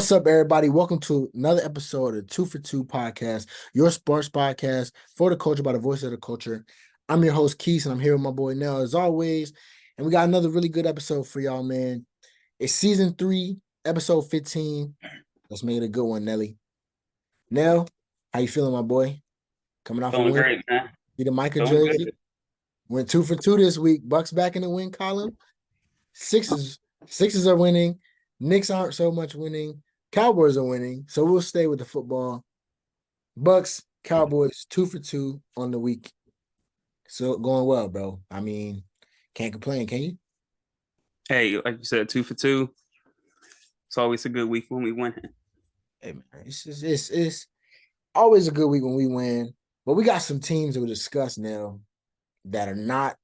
What's up, everybody? Welcome to another episode of the Two for Two podcast, your sports podcast for the culture by the voice of the culture. I'm your host, Quis, and I'm here with my boy Nell, as always. And we got another really good episode for y'all, man. It's season 3, episode 15. Let's make it a good one, Nelly. Nell, how you feeling, my boy? Coming off a Feeling win? great, man. See the Micah Feeling jersey? good. Went 2 for 2 this week. Bucks back in the win column. Sixes are winning. Knicks aren't so much winning. Cowboys are winning. So we'll stay with the football. Bucks, Cowboys, 2 for 2 on the week. So going well, bro. I mean, can't complain, can you? Hey, like you said, 2 for 2. It's always a good week when we win. Hey, man, it's always a good week when we win. But we got some teams that we'll discuss now that are not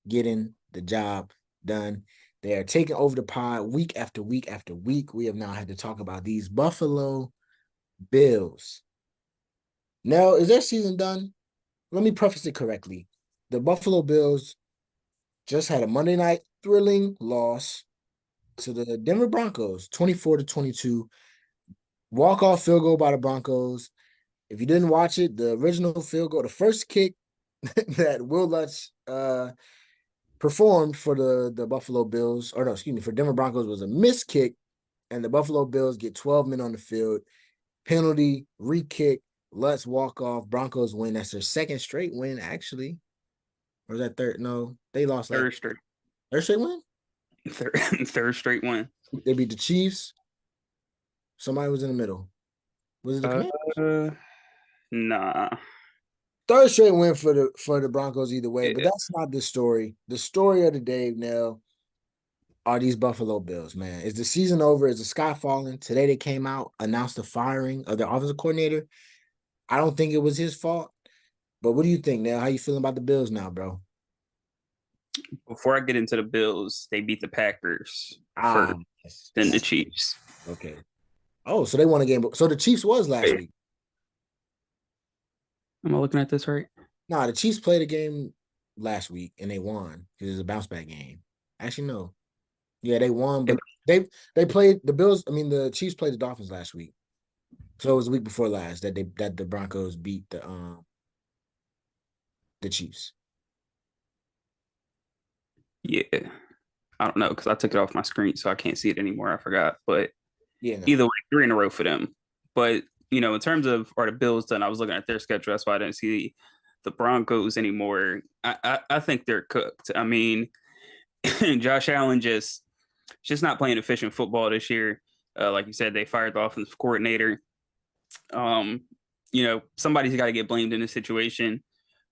getting the job done. They are taking over the pod week after week after week. We have now had to talk about these Buffalo Bills. Now, is their season done? Let me preface it correctly. The Buffalo Bills just had a Monday night thrilling loss to the Denver Broncos, 24-22. Walk-off field goal by the Broncos. If you didn't watch it, the original field goal, the first kick that Will Lutz performed for the Buffalo Bills, or no, excuse me, for Denver Broncos was a missed kick, and the Buffalo Bills get 12 men on the field. Penalty, re-kick, Lutz walk off. Broncos win. That's their second straight win, actually. Or was that third? No, they lost like Third straight, third straight win. third, third straight win. They beat the Chiefs. Somebody was in the middle. Was it the Commanders? Uh, nah. Third straight win for the Broncos either way, but Yeah. that's not the story. The story of the day now are these Buffalo Bills, man. Is the season over? Is the sky falling? Today they came out, announced the firing of their offensive coordinator. I don't think it was his fault. But what do you think now? How you feeling about the Bills now, bro? Before I get into the Bills, they beat the Packers Ah, first, yes. then the Chiefs. Okay. Oh, so they won a game. So the Chiefs was last Wait, week. am I looking at this right? Nah, the Chiefs played a game last week and they won because it was a bounce back game. Actually, no. Yeah, they won, but they played the Bills. I mean, the Chiefs played the Dolphins last week. So it was the week before last that the Broncos beat the Chiefs. Yeah. I don't know because I took it off my screen, so I can't see it anymore. I forgot. But Yeah, no. either way, 3 in a row for them. But in terms of are the Bills done, I was looking at their schedule. That's why I didn't see the Broncos anymore. I think they're cooked. I mean, Josh Allen just not playing efficient football this year. Like you said, they fired the offensive coordinator. Um, somebody's got to get blamed in this situation.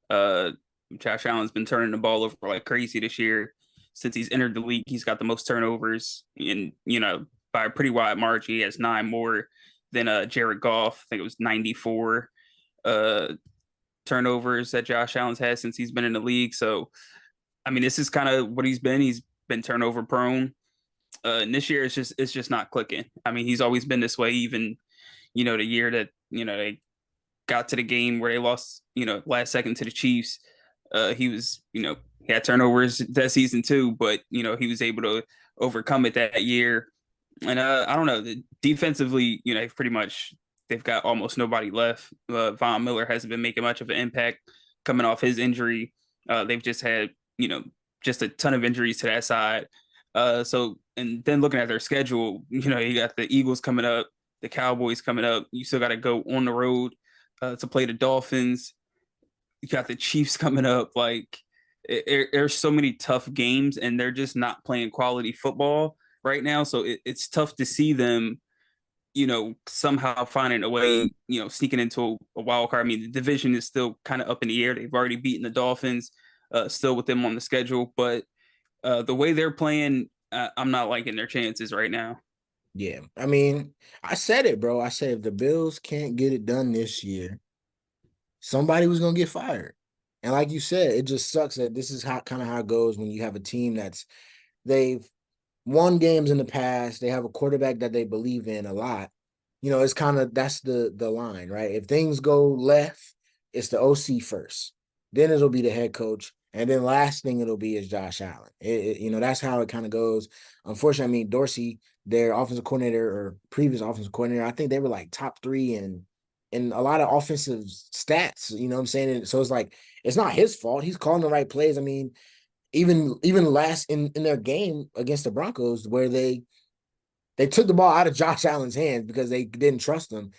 Uh, Josh Allen's been turning the ball over like crazy this year. Since he's entered the league, he's got the most turnovers, and by a pretty wide margin. He has 9 more than Jared Goff. I think it was 94 uh, turnovers that Josh Allen's had since he's been in the league. So, I mean, this is kind of what he's been. He's been turnover prone. And this year it's just not clicking. I mean, he's always been this way. Even the year that they got to the game where they lost last second to the Chiefs. He was he had turnovers that season too, but he was able to overcome it that year. And I don't know, defensively, they've got almost nobody left. Von Miller hasn't been making much of an impact coming off his injury. They've just had just a ton of injuries to that side. So and then looking at their schedule, you got the Eagles coming up, the Cowboys coming up. You still got to go on the road to play the Dolphins. You got the Chiefs coming up. Like there's so many tough games, and they're just not playing quality football right now. So it's tough to see them, somehow finding a way, sneaking into a wild card. I mean, the division is still kind of up in the air. They've already beaten the Dolphins, still with them on the schedule, but the way they're playing, I'm not liking their chances right now. Yeah. I mean, I said it, bro. I said if the Bills can't get it done this year, somebody was gonna get fired. And like you said, it just sucks that this is how kind of how it goes when you have a team they've won games in the past. They have a quarterback that they believe in a lot. It's kind of that's the line, right? If things go left, it's the OC first. Then it'll be the head coach. And then last thing it'll be is Josh Allen. That's how it kind of goes. Unfortunately, I mean Dorsey, their offensive coordinator or previous offensive coordinator, I think they were like top 3 in a lot of offensive stats. You know what I'm saying? And so it's like it's not his fault. He's calling the right plays. I mean, even last in their game against the Broncos, where they took the ball out of Josh Allen's hands because they didn't trust him.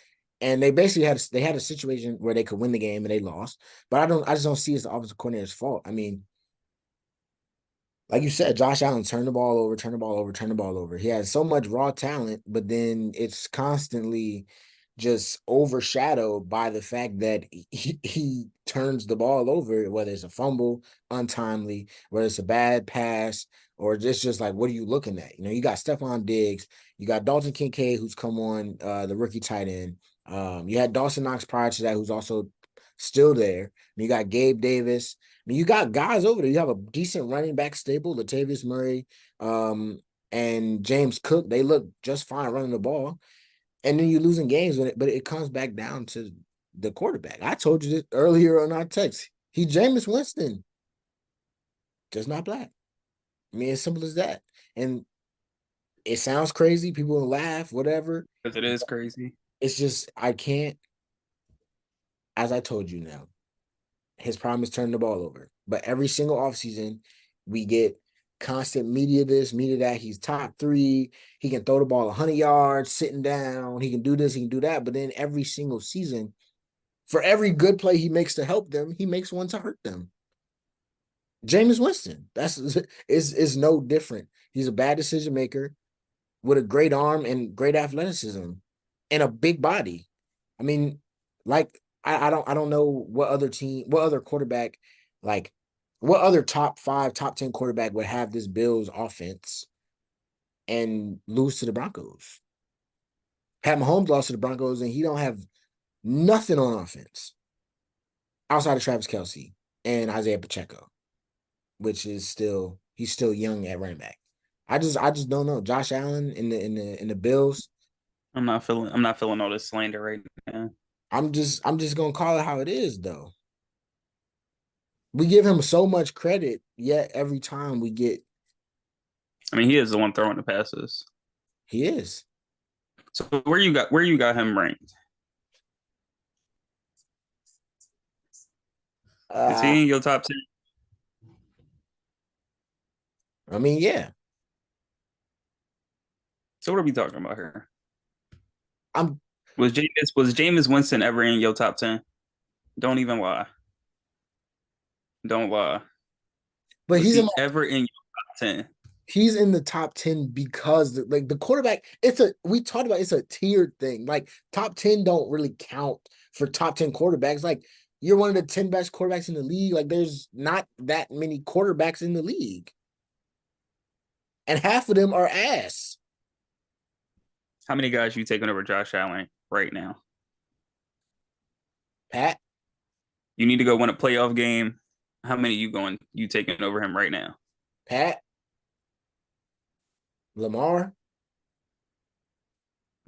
And they basically had a situation where they could win the game and they lost. But I just don't see it's the offensive coordinator's fault. I mean, like you said, Josh Allen turned the ball over, turned the ball over, turned the ball over. He has so much raw talent, but then it's constantly just overshadowed by the fact that he turns the ball over, whether it's a fumble, untimely, whether it's a bad pass, or just like, what are you looking at? You got Stephon Diggs, you got Dalton Kincaid, who's come on, the rookie tight end. You had Dawson Knox prior to that, who's also still there. And you got Gabe Davis. I mean, you got guys over there. You have a decent running back stable, Latavius Murray, and James Cook. They look just fine running the ball. And then you're losing games with it, but it comes back down to the quarterback. I told you this earlier on our text. He's Jameis Winston, just not black. I mean, as simple as that. And it sounds crazy. People will laugh, whatever. Because it is crazy. It's just, I can't, as I told you now, his problem is turning the ball over. But every single offseason, we get constant media this, media that. He's top 3. He can throw the ball 100 yards, sitting down. He can do this, he can do that. But then every single season, for every good play he makes to help them, he makes one to hurt them. Jameis Winston, is no different. He's a bad decision maker with a great arm and great athleticism and a big body. I mean, like I don't know what other quarterback, like what other top 5, top 10 quarterback would have this Bills offense and lose to the Broncos. Pat Mahomes lost to the Broncos and he don't have nothing on offense outside of Travis Kelce and Isaiah Pacheco, which is he's still young at running back. I just don't know. Josh Allen in the Bills. I'm not feeling all this slander right now. I'm just gonna call it how it is though. We give him so much credit, yet every time we get I mean, he is the one throwing the passes. he is. So where you got him ranked? Is Uh he in your top 10? I mean, yeah. So what are we talking about here? I'm Was Jameis Winston ever in your top 10? Don't even lie. Don't lie. but Was he ever in your top 10? he's in the top 10 because the quarterback, we talked about it's a tiered thing. Like top 10 don't really count for top 10 quarterbacks. Like you're one of the 10 best quarterbacks in the league. Like there's not that many quarterbacks in the league. And half of them are ass. How many guys you taking over Josh Allen right now? Pat, You need to go win a playoff game. How many you taking over him right now? Pat, Lamar,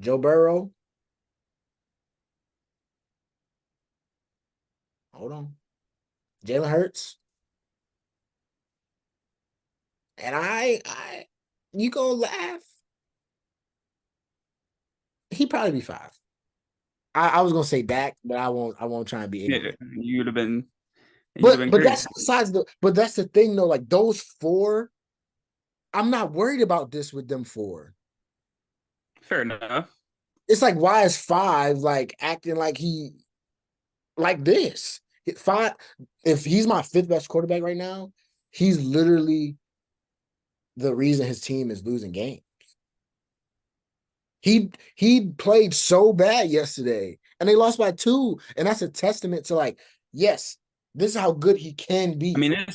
Joe Burrow. Hold on. Jalen Hurts. And you gonna laugh. He probably be 5. I was gonna say Dak, but I won't try and be Yeah, ignorant. you'd have been That's crazy. but that's the thing though. Like those 4, I'm not worried about this with them 4. Fair enough. It's like why is 5 like acting like he like this? 5, if he's my 5th best quarterback right now, he's literally the reason his team is losing games. He played so bad yesterday, and they lost by 2, and that's a testament to like, yes, this is how good he can I be. mean,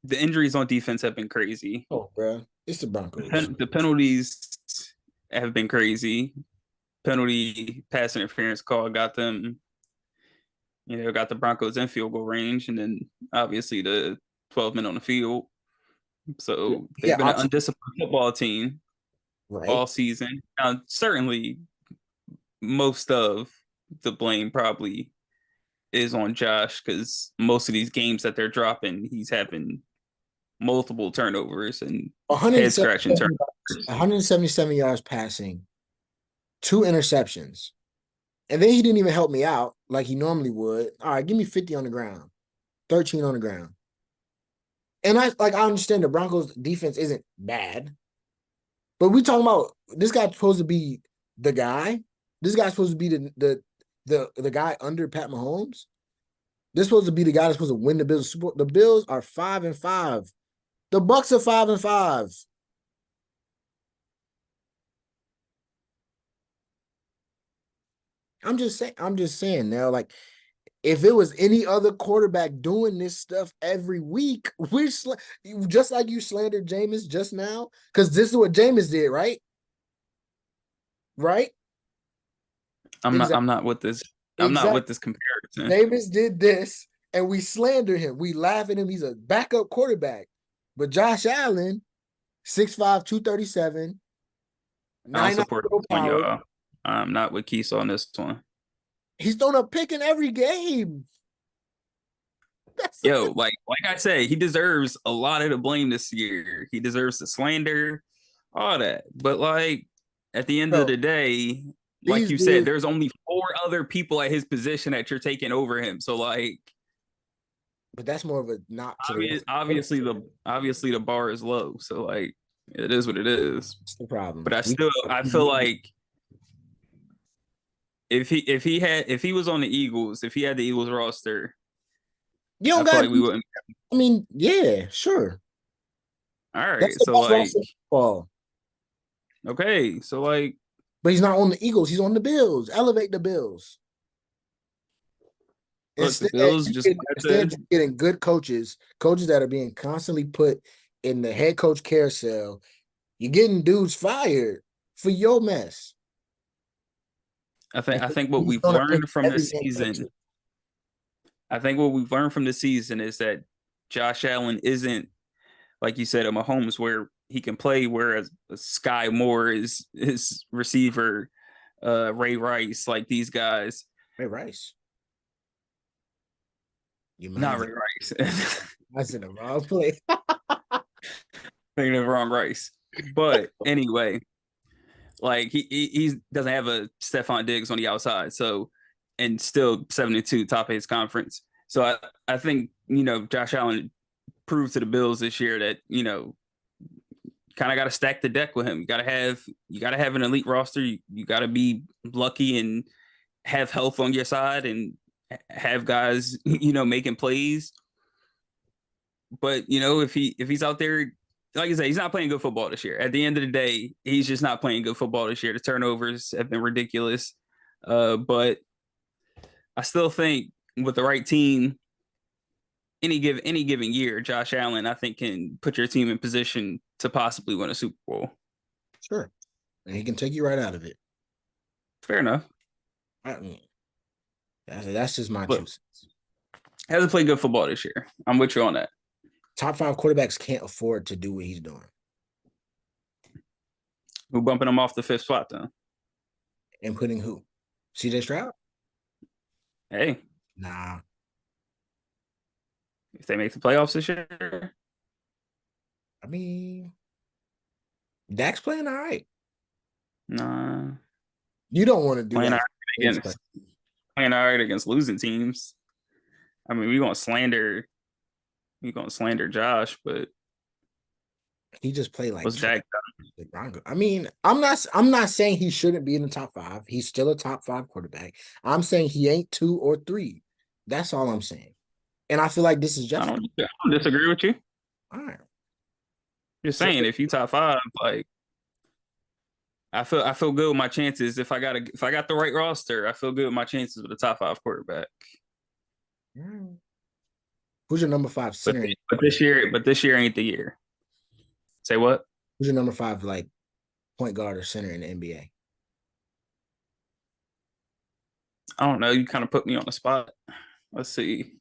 the injuries on defense have been crazy. Oh, bro, it's the Broncos. The penalties have been crazy. Penalty pass interference call got the Broncos in field goal range, and then obviously the 12 men on the field. So they've Yeah, been an undisciplined football team right. all season. Now, certainly most of the blame probably is on Josh because most of these games that they're dropping, he's having multiple turnovers and head scratching 177 turnovers. 177 yards passing, 2 interceptions. And then he didn't even help me out like he normally would. All right, give me 50 on the ground, 13 on the ground. And I understand the Broncos defense isn't bad, but we talking about this guy's supposed to be the guy. This guy's supposed to be the guy under Pat Mahomes. This supposed to be the guy that's supposed to win the Bills. The Bills are 5-5. The Bucks are 5-5. I'm just saying now, like, if it was any other quarterback doing this stuff every week, just like you slandered Jameis just now, because this is what Jameis did, right? Right? Exactly. I'm not with this. I'm not Exactly. with this comparison. Jameis did this, and we slander him. We laugh at him. He's a backup quarterback. But Josh Allen, 6'5", 237, I don't 9 support this one, power. y'all. I'm not with Quis on this one. He's throwing a pick in every game. Yo, like I said, he deserves a lot of the blame this year. He deserves the slander, all that. But like at the end of the day, like These you said, dudes, there's only 4 other people at his position that you're taking over him. So like but that's more of a not to the obviously the bar is low. So like it is what it is. That's the problem. But I feel like if he was on the Eagles, if he had the Eagles roster, you don't I feel got. like we wouldn't. I mean, yeah, sure. All That's right, the so best like roster in football. okay, so like But he's not on the Eagles. He's on the Bills. Elevate the Bills. look, the Instead, Bills just instead you're getting good coaches that are being constantly put in the head coach carousel. You're getting dudes fired for your mess. I think what He's we've gonna pick learned from every this game season, I think what we've learned from this season is that Josh Allen isn't like you said a Mahomes where he can play, whereas Sky Moore is his receiver, Ray Rice, like these guys. Ray Rice. You Not mind? Ray Rice. I said the wrong place. Thinking of the wrong Rice. But anyway, like he doesn't have a Stephon Diggs on the outside, so and still 72 top of his conference. So I think Josh Allen proved to the Bills this year that kind of got to stack the deck with him. You got to have an elite roster. You got to be lucky and have health on your side and have guys making plays. But if he's out there, like I said, he's not playing good football this year. At the end of the day, he's just not playing good football this year. The turnovers have been ridiculous. But I still think with the right team, any given year, Josh Allen, I think, can put your team in position to possibly win a Super Bowl. Sure. And he can take you right out of it. Fair enough. I mean, that's just my 2 cents. Hasn't played good football this year. I'm with you on that. Top 5 quarterbacks can't afford to do what he's doing. Who bumping him off the 5th spot then? And putting who? CJ Stroud? Hey. Nah. If they make the playoffs this year? I mean, Dak's playing all right. Nah. You don't want to do playing that. Playing all right against losing teams. I mean, we're gonna slander Josh, but he just played like Dak? I mean, I'm not saying he shouldn't be in the top 5. He's still a top 5 quarterback. I'm saying he ain't 2 or 3. That's all I'm saying. And I feel like this is just. I don't disagree with you. All right. Just saying, if you top 5, like I feel good with my chances. If I got the right roster, I feel good with my chances with a top 5 quarterback. Who's your number 5 center? But this year ain't the year. Say what? Who's your number 5 like point guard or center in the NBA? I don't know. You kind of put me on the spot. Let's see.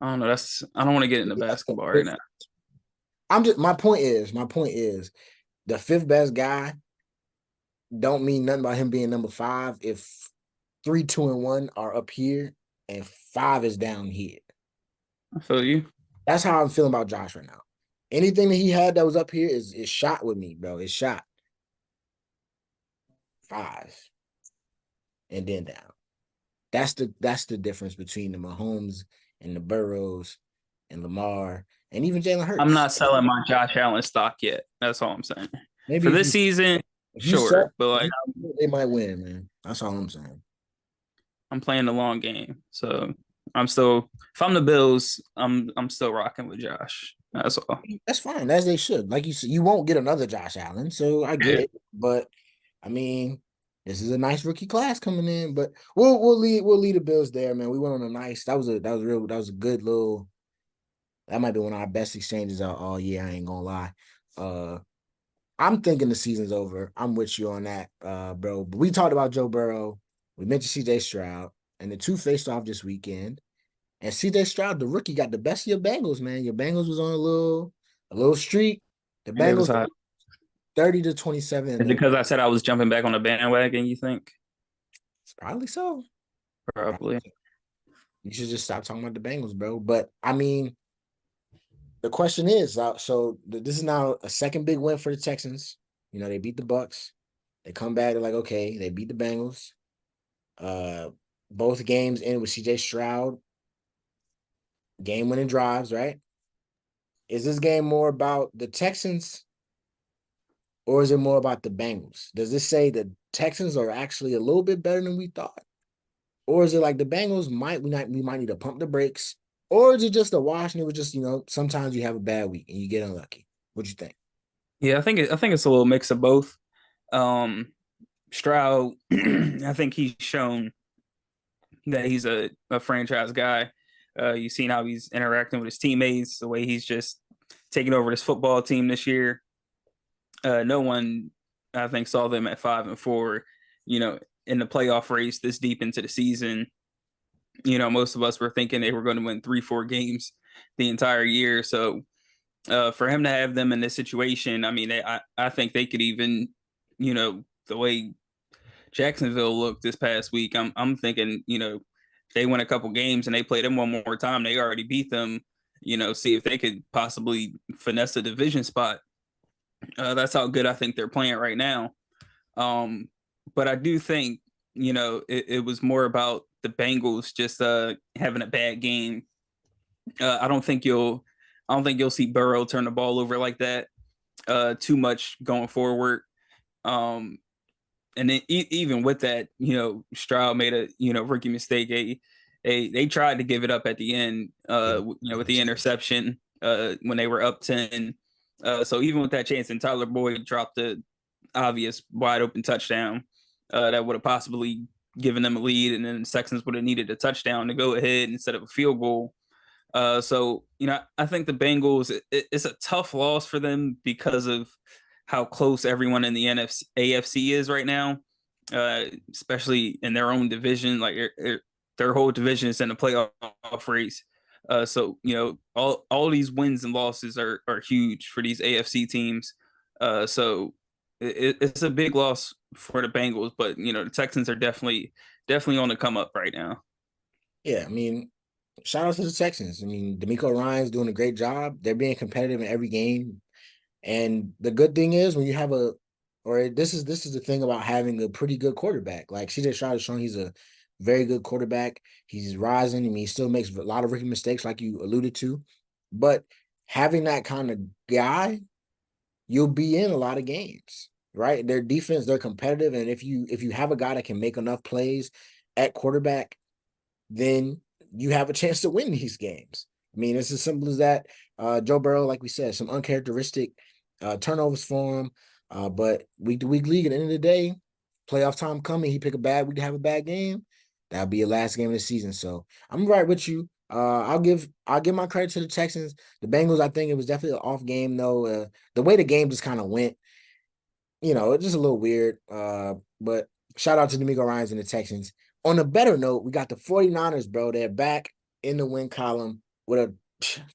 I don't know. I don't want to get into basketball right now. My point is the 5th best guy don't mean nothing about him being number 5 if 3, 2, and 1 are up here and 5 is down here. I feel you. That's how I'm feeling about Josh right now. Anything that he had that was up here is shot with me, bro. It's shot 5 and then down. That's the difference between the Mahomes and the Burrows and Lamar and even Jalen I'm Hurts. not selling my Josh Allen stock yet. That's all I'm saying. For Maybe this season, if you sure, sell, but if like you, they might win, man. That's all I'm saying. I'm playing the long game. So I'm still if I'm the Bills, I'm still rocking with Josh. That's all. That's fine, as they should. Like you said, you won't get another Josh Allen, so I get Yeah. it. But I mean, this is a nice rookie class coming in. But we'll lead the Bills there, man. We went on a nice. That was a good little. That might be one of our best exchanges all year. I ain't gonna lie. Uh, I'm thinking the season's over. I'm with you on that, bro. But we talked about Joe Burrow. We mentioned C.J. Stroud, and the two faced off this weekend. And C.J. Stroud, the rookie, got the best of your Bengals, man. Your Bengals was on a little streak. The And it was Bengals hot. 30-27 in Is it their because I said I was jumping back on the bandwagon, you think? probably so. Probably. You should just stop talking about the Bengals, bro. But I mean, the question is, this is now a second big win for the Texans. They beat the Bucks. They come back, they're like, okay, they beat the Bengals. Uh, both games in with CJ Stroud, game winning drives, right? Is this game more about the Texans or is it more about the Bengals? Does this say the Texans are actually a little bit better than we thought? Or is it like the Bengals we might need to pump the brakes? Or is it just a wash and it was just, sometimes you have a bad week and you get unlucky? What you think? Yeah, I think it's a little mix of both. Um Stroud, I think he's shown that he's a franchise guy. You've seen how he's interacting with his teammates, the way he's just taking over this football team this year. No one, I think, saw them at 5-4. You know, in the playoff race this deep into the season. Most of us were thinking they were going to win 3-4 games the entire year. So for him to have them in this situation, I mean, I think they could even, the way Jacksonville looked this past week, I'm thinking, if they win a couple games and they play them one more time, they already beat them. See if they could possibly finesse a division spot. That's how good I think they're playing right now. Um, but I do think it was more about the Bengals just having a bad game. I don't think you'll see Burrow turn the ball over like that too much going forward. Um, and then even with that, Stroud made a rookie mistake. They tried to give it up at the end, with the interception when they were up 10. So even with that chance, and Tyler Boyd dropped the obvious wide open touchdown that would have possibly given them a lead, and then the Texans would have needed a touchdown to go ahead instead of a field goal. So I think the Bengals it's a tough loss for them because of how close everyone in the NFC AFC is right now, especially in their own division. Like their whole division is in the playoff race. So all these wins and losses are huge for these AFC teams. So it's a big loss for the Bengals, but the Texans are definitely on the come up right now. Yeah, I mean, shout out to the Texans. I mean, D'Amico Ryan's doing a great job. They're being competitive in every game. And the good thing is when you have this is the thing about having a pretty good quarterback. Like CJ Stroud is showing he's a very good quarterback. He's rising. I mean, he still makes a lot of rookie mistakes, like you alluded to. But having that kind of guy, you'll be in a lot of games, right? Their defense, they're competitive. And if you have a guy that can make enough plays at quarterback, then you have a chance to win these games. I mean, it's as simple as that. Joe Burrow, like we said, some uncharacteristic turnovers for him. But week to week league, at the end of the day, playoff time coming, he pick a bad week to have a bad game. That'll be a last game of the season. So I'm right with you. I'll give my credit to the Texans. The Bengals, I think it was definitely an off game though. The way the game just kind of went, it's just a little weird. But shout out to D'Amico Ryans and the Texans. On a better note, we got the 49ers, bro. They're back in the win column with a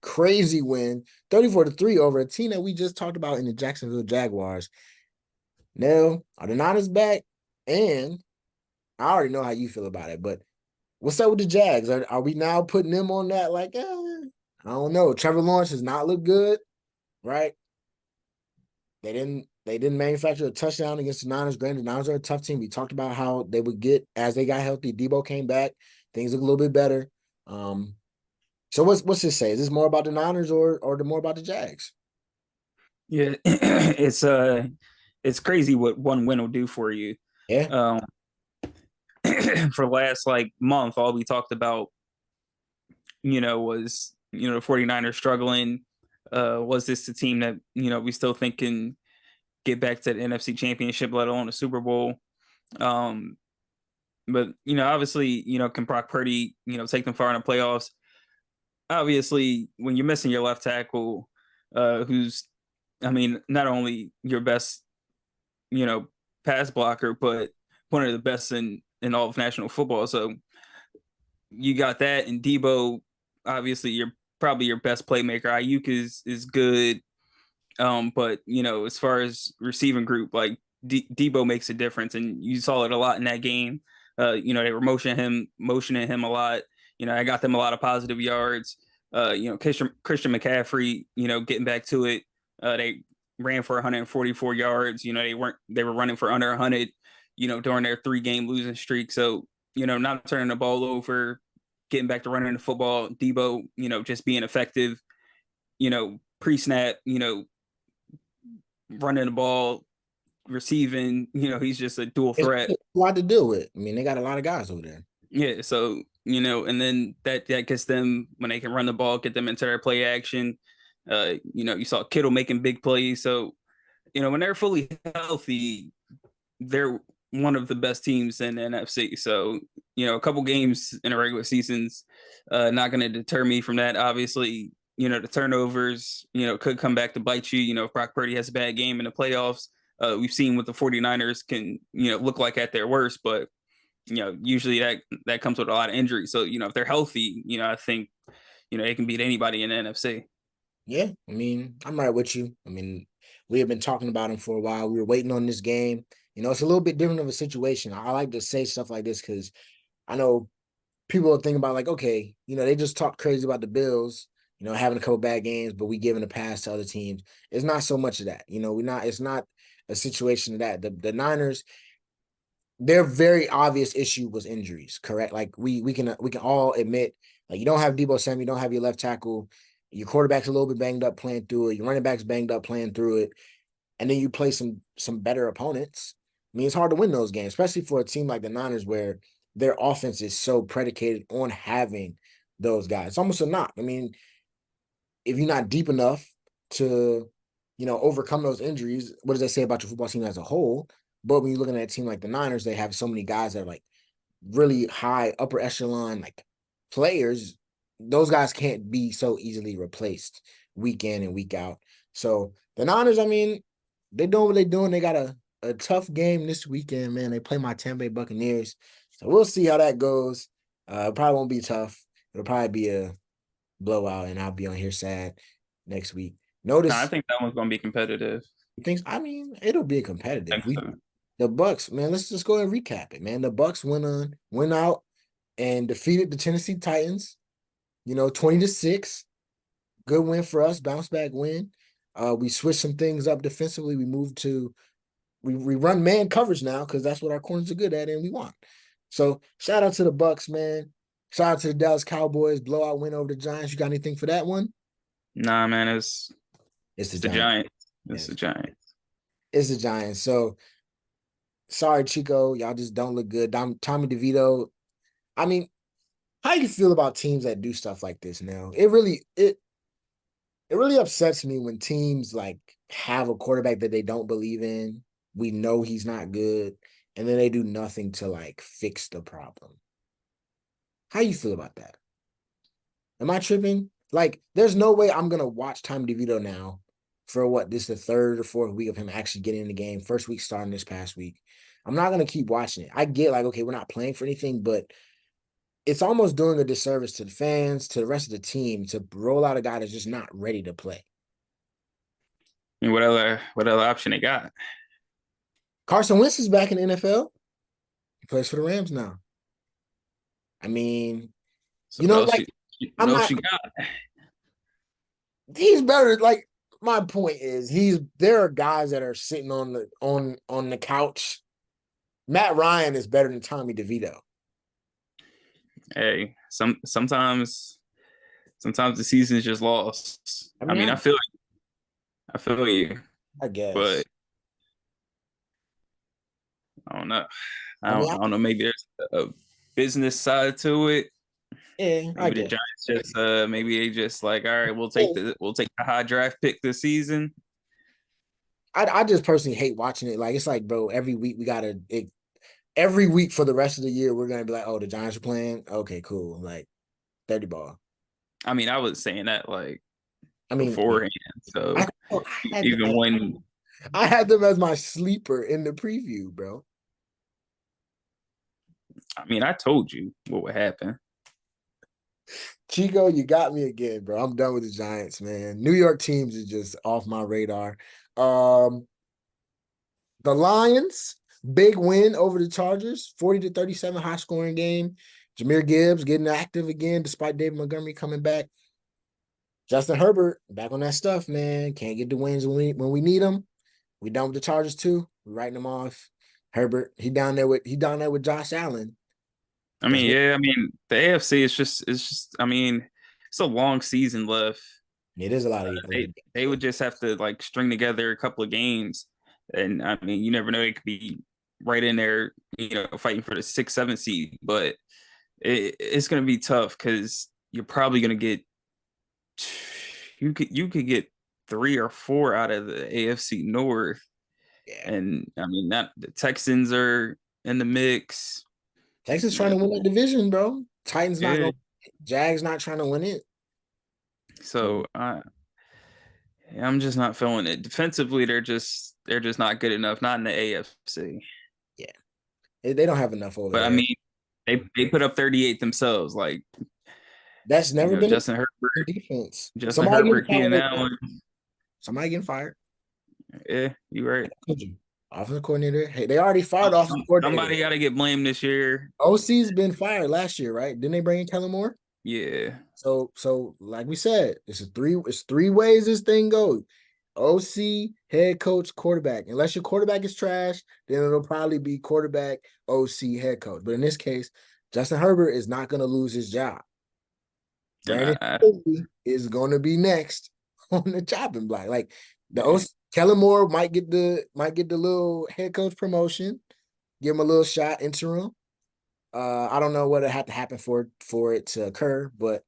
crazy win, 34-3 over a team that we just talked about in the Jacksonville Jaguars. Now, are the Niners back? And I already know how you feel about it, but What's up with the Jags? Are we now putting them on that? Like, I don't know. Trevor Lawrence does not look good, right? They didn't manufacture a touchdown against the Niners. Granted, the Niners are a tough team. We talked about how they would get as they got healthy. Debo came back. Things look a little bit better. So what's this say? Is this more about the Niners or the more about the Jags? Yeah, it's crazy what one win will do for you. Yeah. Um, for last like month, all we talked about, was the 49ers struggling. Was this the team that we still think can get back to the NFC Championship, let alone a Super Bowl? Um, but obviously, can Brock Purdy, take them far in the playoffs? Obviously, when you're missing your left tackle, who's, I mean, not only your best, you know, pass blocker, but one of the best in all of national football. So you got that, and Debo, obviously, you're probably your best playmaker. Ayuk is good, but as far as receiving group, like Debo makes a difference, and you saw it a lot in that game. They were motioning him a lot. I got them a lot of positive yards. Christian McCaffrey, getting back to it. They ran for 144 yards. They were running for under 100. During their 3-game losing streak. So not turning the ball over, getting back to running the football. Debo, just being effective. Pre-snap, running the ball, receiving. He's just a dual It's threat. a lot to deal with. I mean, they got a lot of guys over there. Yeah, so and then that gets them when they can run the ball, get them into their play action. You saw Kittle making big plays. So when they're fully healthy, they're one of the best teams in the NFC. So a couple games in a regular season's not going to deter me from that. Obviously, the turnovers, could come back to bite you. If Brock Purdy has a bad game in the playoffs, we've seen what the 49ers can, look like at their worst, but usually that comes with a lot of injuries. So, if they're healthy, I think, they can beat anybody in the NFC. Yeah, I mean, I'm right with you. I mean, we have been talking about him for a while. We were waiting on this game. It's a little bit different of a situation. I like to say stuff like this because I know people are thinking about like, okay, they just talk crazy about the Bills, having a couple bad games, but we giving a pass to other teams. It's not so much of that. We're not. It's not a situation of that. The Niners, their very obvious issue was injuries. Correct? Like we can all admit, like you don't have Debo Samuel, you don't have your left tackle, your quarterback's a little bit banged up playing through it, your running back's banged up playing through it, and then you play some better opponents. I mean, it's hard to win those games, especially for a team like the Niners where their offense is so predicated on having those guys. It's almost a knock. I mean, if you're not deep enough to, overcome those injuries, what does that say about your football team as a whole? But when you're looking at a team like the Niners, they have so many guys that are like really high upper echelon like players. Those guys can't be so easily replaced week in and week out. So the Niners, I mean, they're doing what they're doing. They got a tough game this weekend, man. They play my Tampa Bay Buccaneers. So we'll see how that goes. It probably won't be tough. It'll probably be a blowout, and I'll be on here sad next week. No, I Notice think that one's going to be competitive. things. I mean, it'll be competitive. I think We so. the Bucks, man. Let's just go and recap it, man. The Bucks went out and defeated the Tennessee Titans. 20-6. Good win for us. Bounce back win. We switched some things up defensively. We moved to we run man coverage now because that's what our corners are good at and we want. So shout out to the Bucks, man. Shout out to the Dallas Cowboys blowout win over the Giants. You got anything for that one? Nah, man, it's It's the the Giants. Giants. It's Yes, the Giants. it's the Giants. So sorry, Chico. Y'all just don't look good. Tommy DeVito. I mean, how do you feel about teams that do stuff like this now? It really upsets me when teams like have a quarterback that they don't believe in. We know he's not good, and then they do nothing to like fix the problem. How you feel about that? Am I tripping? Like, there's no way I'm gonna watch Tommy DeVito now for what this is the third or fourth week of him actually getting in the game. First week starting this past week. I'm not gonna keep watching it. I get like, okay, we're not playing for anything, but it's almost doing a disservice to the fans, to the rest of the team, to roll out a guy that's just not ready to play. I mean, what other option they got? Carson Wentz is back in the NFL. He plays for the Rams now. I mean, So what else? like I'm What else not. you got? He's better. Like my point is, there are guys that are sitting on the couch. Matt Ryan is better than Tommy DeVito. Hey, sometimes the season is just lost. I I mean, mean, I feel you, I but guess. I don't know. I mean, I don't know. Maybe there's a business side to it. yeah, I Maybe the guess. Giants just maybe they just like, all right, Yeah. we'll take the high draft pick this season. I just personally hate watching it. Like it's like, bro, every week every week for the rest of the year, we're gonna be like, oh, the Giants are playing. Okay, cool. Like 30 ball. I mean, I was saying that like I mean, beforehand. So I, I had even when I had them as my sleeper in the preview, bro. I mean, I told you what would happen. Chico, you got me again, bro. I'm done with the Giants, man. New York teams is just off my radar. Um, the Lions, big win over the Chargers, 40-37, high scoring game. Jahmyr Gibbs getting active again despite David Montgomery coming back. Justin Herbert back on that stuff, man. Can't get the wins when we need them. We done with the Chargers too. We writing them off. Herbert, he down there with Josh Allen. I That's mean, what yeah, I mean, the AFC is just I mean, it's a long season left. it is. A lot of They would just have to like string together a couple of games, and I mean, you never know, it could be right in there, fighting for the 6, 7 seed. But it's going to be tough because you're probably going to get you could get 3 or 4 out of the AFC North, yeah. and I mean, not the Texans are in the mix. Texas trying Yeah, to win that division, bro. Titans not yeah. going. Jags not trying to win it. So I'm just not feeling it. Defensively, they're just not good enough. Not in the AFC. Yeah, they don't have enough over But I there. mean, they put up 38 themselves. Like That's never been a defense. Justin Somebody getting Herbert, fired. Keenan Allen. Somebody getting fired. Yeah, you right. Offensive coordinator. Hey, they already fired offensive coordinator. Somebody got to get blamed this year. OC's been fired last year, right? Didn't they bring in Kellen Moore? Yeah, So like we said, it's three ways this thing goes. OC, head coach, quarterback. Unless your quarterback is trash, then it'll probably be quarterback, OC, head coach. But in this case, Justin Herbert is not going to lose his job. and Brandon Staley is going to be next on the chopping block. Like the yeah, OC, Kellen Moore might get the little head coach promotion, give him a little shot interim. I don't know what it had to happen for it to occur, but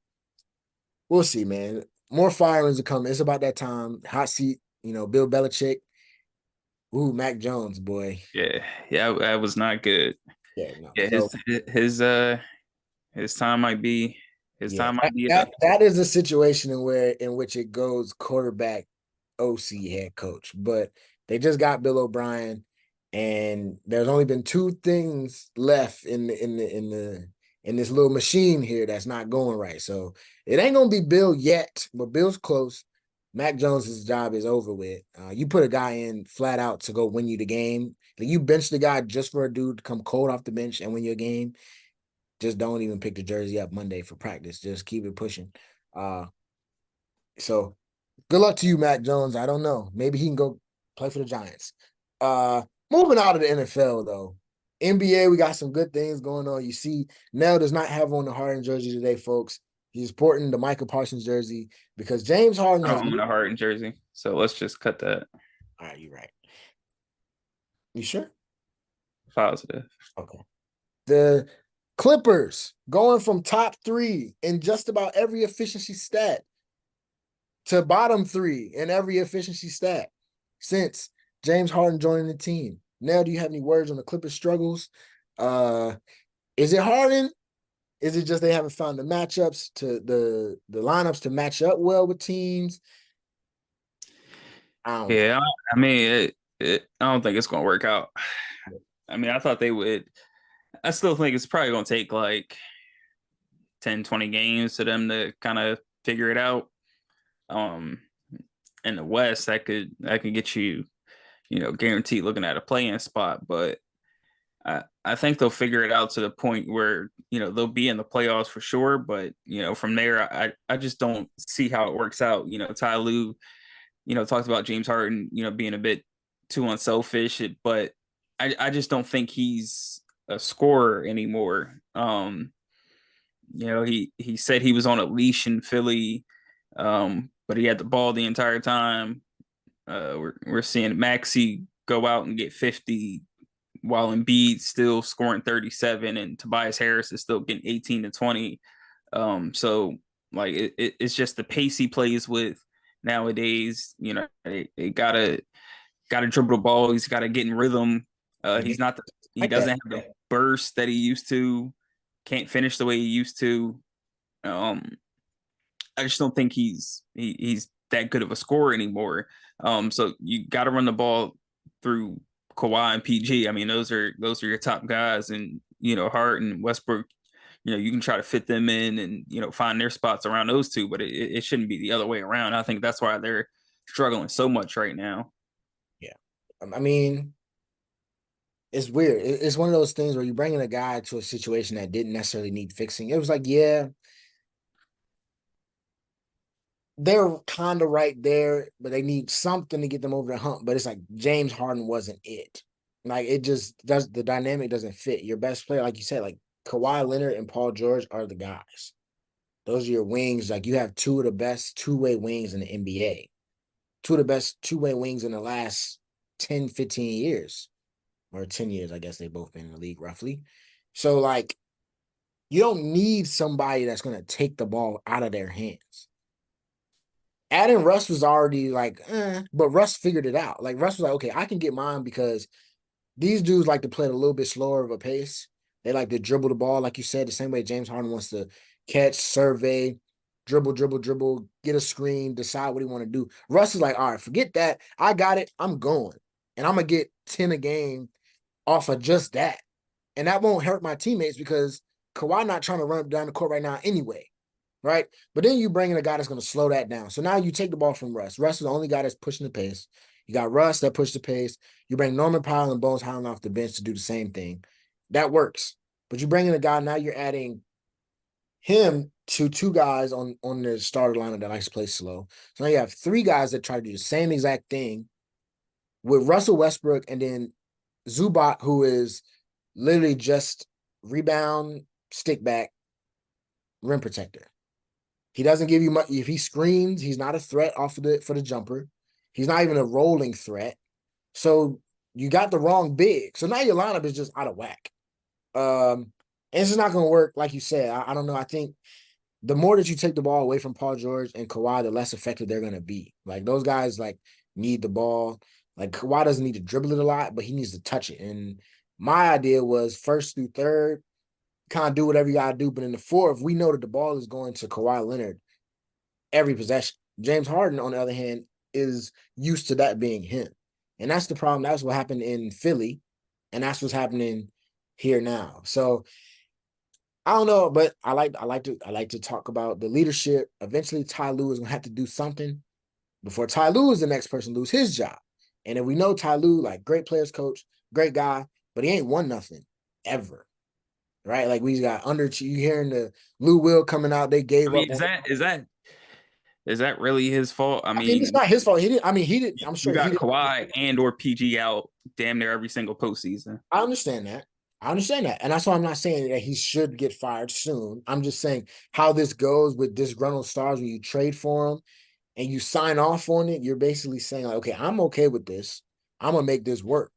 we'll see, man. More firings are coming. It's about that time. Hot seat, Bill Belichick. Ooh, Mac Jones, boy. yeah. That was not good. Yeah, no. Yeah, So his time might be yeah, up. that is a situation in which it goes quarterback, OC, head coach. But they just got Bill O'Brien, and there's only been two things left in this little machine here that's not going right. So it ain't gonna be Bill yet, but Bill's close. Mac Jones's job is over with. You put a guy in flat out to go win you the game. Like you bench the guy just for a dude to come cold off the bench and win your game. Just don't even pick the jersey up Monday for practice. Just keep it pushing. Uh, so good luck to you, Mac Jones. I don't know. Maybe he can go play for the Giants. Uh, moving out of the NFL though. NBA, we got some good things going on. You see, Nell does not have on the Harden jersey today, folks. He's sporting the Michael Parsons jersey because James Harden I has. don't own a Harden jersey, so let's just cut that. All right, you're right. You sure? Positive. Okay. The Clippers going from top 3 in just about every efficiency stat to bottom 3 in every efficiency stat since James Harden joining the team. Now, do you have any words on the Clippers struggles? Is it Harden? Is it just they haven't found the matchups to the lineups to match up well with teams? I don't know. Yeah, I mean, I don't think it's going to work out. I mean, I thought they would. I still think it's probably going to take like 10, 20 games for them to kind of figure it out. Um, in the West, that could get you, guaranteed looking at a playing spot. But I think they'll figure it out to the point where they'll be in the playoffs for sure. But from there, I just don't see how it works out. Ty Lue, talked about James Harden, being a bit too unselfish, but I just don't think he's a scorer anymore. He said he was on a leash in Philly, but he had the ball the entire time. We're seeing Maxey go out and get 50 while Embiid still scoring 37 and Tobias Harris is still getting 18 to 20. So like it's just the pace he plays with nowadays. They gotta dribble the ball. He's got to get in rhythm. He's not he Like that. doesn't have the burst that he used to. Can't finish the way he used to. Um, I just don't think he's that good of a scorer anymore. So you got to run the ball through Kawhi and PG. I mean, those are your top guys, and Hart and Westbrook. You can try to fit them in and find their spots around those two, but it shouldn't be the other way around. I think that's why they're struggling so much right now. Yeah. I mean, it's weird. It's one of those things where you're bringing a guy to a situation that didn't necessarily need fixing. It was like, yeah, they're kind of right there, but they need something to get them over the hump. But it's like James Harden wasn't it. Like it just does the dynamic doesn't fit. Your best player, like you said, like Kawhi Leonard and Paul George are the guys. Those are your wings. Like you have two of the best two-way wings in the NBA. Two of the best two-way wings in the last 10, 15 years. Or 10 years, I guess they've both been in the league roughly. So like you don't need somebody that's gonna take the ball out of their hands. Adding Russ was already like, but Russ figured it out. Like Russ was like, okay, I can get mine because these dudes like to play at a little bit slower of a pace. They like to dribble the ball, like you said, the same way James Harden wants to catch, survey, dribble, dribble, dribble, get a screen, decide what he want to do. Russ is like, all right, forget that. I got it. I'm going. And I'm gonna get 10 a game off of just that. And that won't hurt my teammates because Kawhi not trying to run down the court right now anyway. Right. But then you bring in a guy that's going to slow that down. So now you take the ball from Russ. Russ is the only guy that's pushing the pace. You got Russ that pushed the pace. You bring Norman Powell and Bones Highland off the bench to do the same thing. That works. But you bring in a guy, now you're adding him to two guys on the starter lineup that likes to play slow. So now you have three guys that try to do the same exact thing with Russell Westbrook and then Zubac, who is literally just rebound, stick back, rim protector. He doesn't give you much. If he screens, he's not a threat off of for the jumper. He's not even a rolling threat. So you got the wrong big. So now your lineup is just out of whack. And it's just not going to work, like you said. I don't know. I think the more that you take the ball away from Paul George and Kawhi, the less effective they're going to be. Like those guys, like need the ball. Like Kawhi doesn't need to dribble it a lot, but he needs to touch it. And my idea was first through third, kind of do whatever you got to do. But in the fourth, we know that the ball is going to Kawhi Leonard every possession. James Harden, on the other hand, is used to that being him. And that's the problem. That's what happened in Philly. And that's what's happening here now. So I don't know, but I like to talk about the leadership. Eventually, Ty Lue is gonna have to do something before Ty Lue is the next person to lose his job. And if we know Ty Lue, like great players coach, great guy, but he ain't won nothing ever. Right? Like we got you hearing the Lou Will coming out, they I gave mean, up is on. that is that is that really his fault? I I mean, it's mean, not his fault. He didn't. I mean, he didn't. I'm you sure he got didn't. Kawhi and or PG out damn near every single postseason. I understand that. I understand that. And that's why I'm not saying that he should get fired soon. I'm just saying how this goes with disgruntled stars when you trade for them and you sign off on it. You're basically saying, like, okay, I'm okay with this. I'm going to make this work.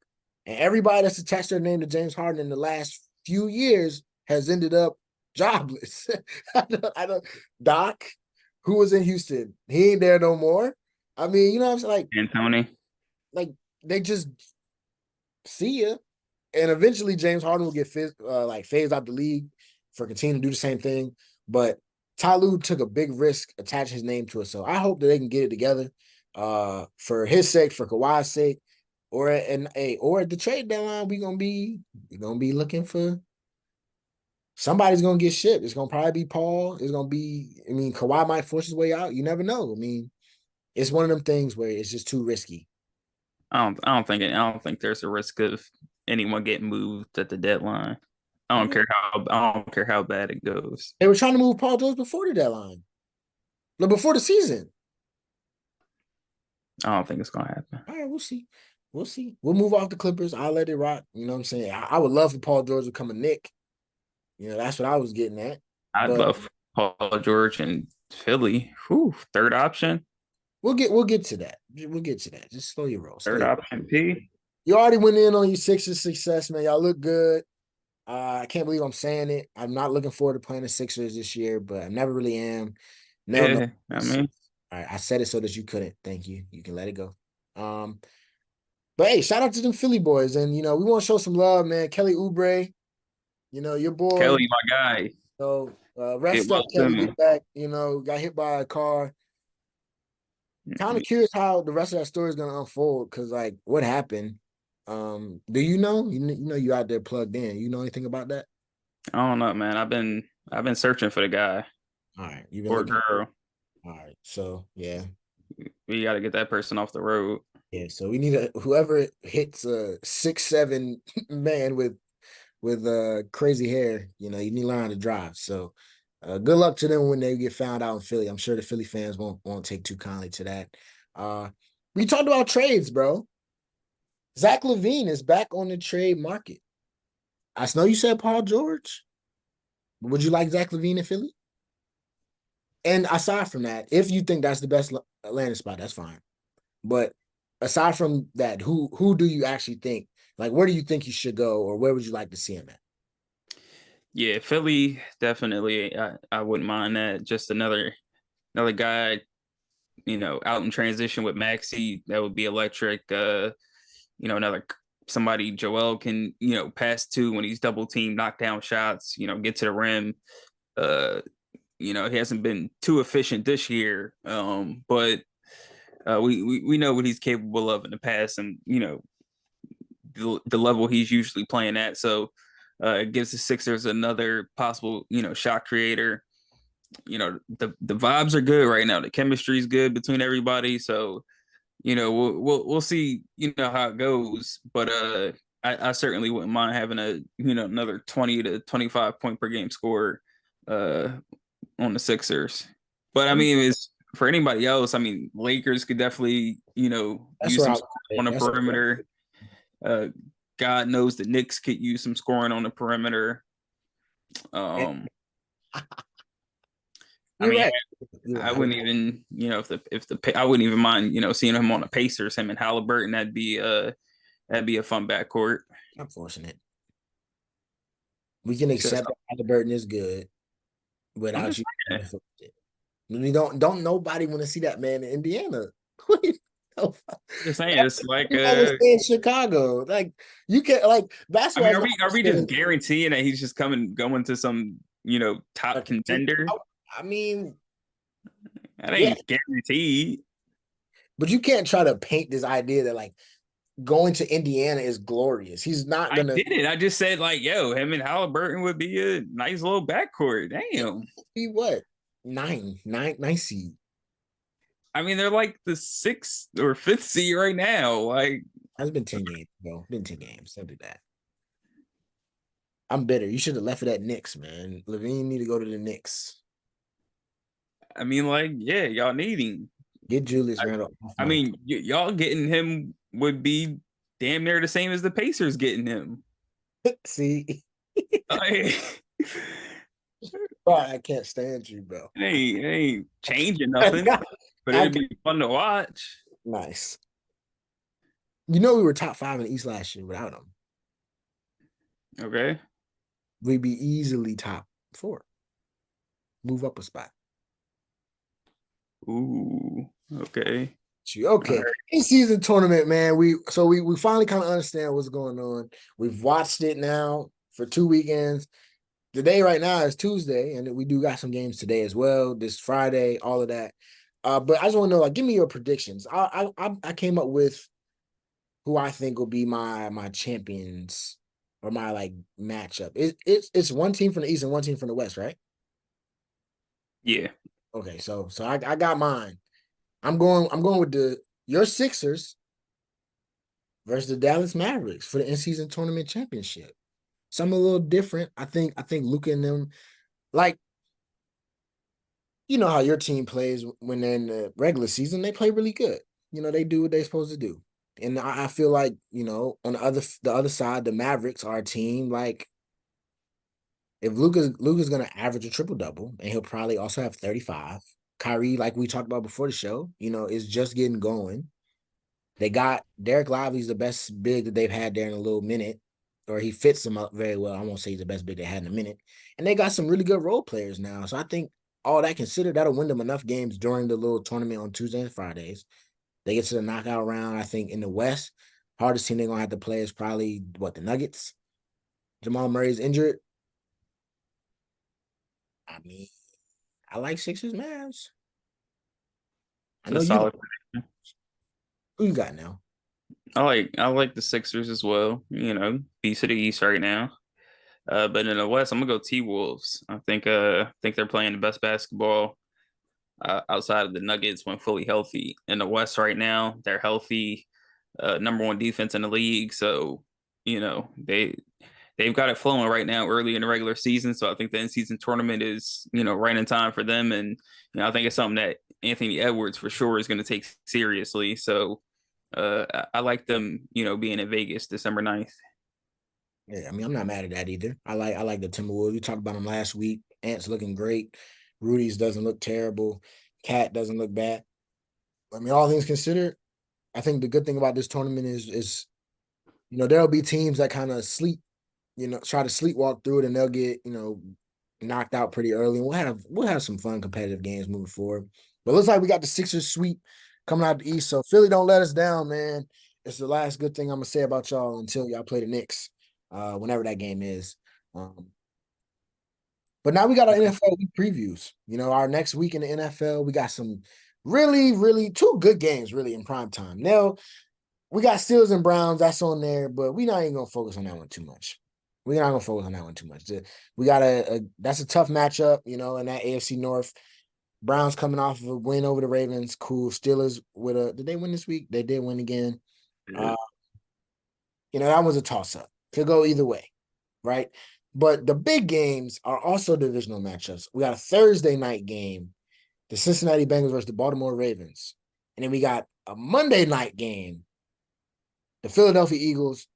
And everybody that's attached their name to James Harden in the last few years has ended up jobless. I don't, Doc, who was in Houston, he ain't there no more. I mean, you know what I'm saying? And Tony, Like they just see ya. And eventually James Harden will get phased out the league for continuing to do the same thing. But Ty Lue took a big risk attaching his name to it. So I hope that they can get it together for his sake, for Kawhi's sake, or at the trade deadline, we're gonna be looking for somebody's gonna get shipped. It's gonna probably be Paul. It's gonna be, I mean, Kawhi might force his way out. You never know. I mean, it's one of them things where it's just too risky. I don't think there's a risk of anyone getting moved at the deadline. I don't care how bad it goes. They were trying to move Paul George before the deadline, no, before the season. I don't think it's gonna happen. All right, we'll see. We'll see. We'll move off the Clippers. I'll let it rock. You know what I'm saying? I would love for Paul George to become a Knick. You know, that's what I was getting at. I'd But love Paul George and Philly. Whew, third option. we'll get to that. We'll get to that. Just slow your roll. Slow Third your roll. option P. You already went in on your Sixers success, man. Y'all look good. I can't believe I'm saying it. I'm not looking forward to playing the Sixers this year, but I never really am. No. Yeah, I mean, All right, I said it so that you couldn't. Thank you. You can let it go. But hey, shout out to them Philly boys, and you know we want to show some love, man. Kelly Oubre, you know your boy. Kelly, my guy. So Get rest up, well Kelly. soon. Get back. You know, got hit by a car. Kind of curious how the rest of that story is gonna unfold, because like what happened. Do you know? You know you out there plugged in. You know anything about that? I don't know, man. I've been searching for the guy All right, you've been or looking. girl. All right, so yeah, We got to get that person off the road. yeah. So we need whoever hits a 6'7" man with crazy hair. You know, you need to learn how to drive. So good luck to them when they get found out in Philly. I'm sure the Philly fans won't take too kindly to that. Uh, we talked about trades, bro. Zach LaVine is back on the trade market. I know you said Paul George. Would you like Zach LaVine in Philly? And aside from that, if you think that's the best landing spot, that's fine. But aside from that, who do you actually think? Like, where do you think he should go, or where would you like to see him at? Yeah, Philly definitely. I wouldn't mind that. Just another guy, out in transition with Maxi. That would be electric. Another somebody Joel can pass to when he's double teamed, knock down shots. Get to the rim. Uh, he hasn't been too efficient this year. But we know what he's capable of in the past, and the level he's usually playing at. So it gives the Sixers another possible shot creator. The vibes are good right now. The chemistry is good between everybody. So we'll see how it goes. But I certainly wouldn't mind having another 20 to 25 point per game score uh on the Sixers. But I mean, it's for anybody else. I mean, Lakers could definitely That's use where some I. scoring on the That's perimeter. Uh, God knows the Knicks could use some scoring on the perimeter. Um, I you're mean, right. You're I right. wouldn't even, if the I wouldn't even mind, seeing him on the Pacers, him and Halliburton. That'd be a fun backcourt. Unfortunate. We can Just accept that Halliburton is good I'm without just you. saying. We don't nobody want to see that man in Indiana. Just saying. It's like He rather stay in Chicago. Like you can like I mean, basketball is not are we just guaranteeing that he's just going to some top contender? I mean, That yeah, ain't guaranteed. but you can't try to paint this idea that like going to Indiana is glorious. He's not I gonna did it. I just said like, yo, him and Halliburton would be a nice little backcourt. Damn. be what nine seed. I mean, they're like the sixth or fifth seed right now. Like, That's been 10 games, bro. Been 10 games. Don't do that. I'm bitter. You should have left it at Knicks, man. Levine need to go to the Knicks. I mean, like, yeah, y'all need him. Get Julius I, Randle off I my mean, y'all getting him would be damn near the same as the Pacers getting him. see. Like, Bro, I can't stand you, bro. it ain't changing nothing, but I, it'd be fun to watch. nice. You know we were top 5 in the East last year without him. Okay. We'd be easily top 4. Move up a spot. Ooh. Okay. All Okay. right. In season tournament, man. We finally kind of understand what's going on. We've watched it now for 2 weekends. The day right now is Tuesday, and we do got some games today as well. This Friday, all of that. But I just want to know, like, give me your predictions. I came up with who I think will be my champions or my like matchup. It's one team from the East and one team from the West, right? Yeah. Okay, so I got mine. I'm going with your Sixers versus the Dallas Mavericks for the in-season tournament championship. Something a little different. I think Luka and them, like, you know how your team plays when they're in the regular season, they play really good. They do what they're supposed to do. And I feel like, on the other side, the Mavericks are a team like if Luka's gonna average a triple double, and he'll probably also have 35. Kyrie, like we talked about before the show, is just getting going. They got Derek Lively's the best big that they've had there in a little minute, or he fits them up very well. I won't say he's the best big they had in a minute. And they got some really good role players now. So I think all that considered, that'll win them enough games during the little tournament on Tuesdays and Fridays. They get to the knockout round. I think in the West, hardest team they're gonna have to play is probably the Nuggets. Jamal Murray's injured. I mean, I like Sixers Mavs. I It's a know you don't. solid. Who you got now? I like the Sixers as well. Beast of the East right now. But in the West, I'm gonna go T Wolves. I think they're playing the best basketball outside of the Nuggets when fully healthy. In the West right now, they're healthy, number one defense in the league. So they've got it flowing right now early in the regular season. So I think the in season tournament is right in time for them, and I think it's something that Anthony Edwards for sure is going to take seriously. So I like them, being in Vegas December 9th. Yeah, I mean, I'm not mad at that either. I like the Timberwolves. We talked about them last week. Ant's looking great. Rudy's doesn't look terrible. Cat doesn't look bad. I mean, all things considered, I think the good thing about this tournament is there'll be teams that kind of sleep, try to sleepwalk through it, and they'll get knocked out pretty early. And we'll have some fun competitive games moving forward. But it looks like we got the Sixers sweep coming out the East. So Philly, don't let us down, man. It's the last good thing I'm gonna say about y'all until y'all play the Knicks, whenever that game is. Um, but now we got our NFL week previews. Our next week in the NFL, we got some really, really two good games really in prime time. Now we got Steelers and Browns. That's on there, but we're not even gonna focus on that one too much. We're not gonna focus on that one too much. We got that's a tough matchup, in that AFC North. Browns coming off of a win over the Ravens. Cool. Steelers with did they win this week? They did win again. Uh, that was a toss up. Could go either way, right? But the big games are also divisional matchups. We got a Thursday night game, the Cincinnati Bengals versus the Baltimore Ravens. And then we got a Monday night game, the Philadelphia Eagles.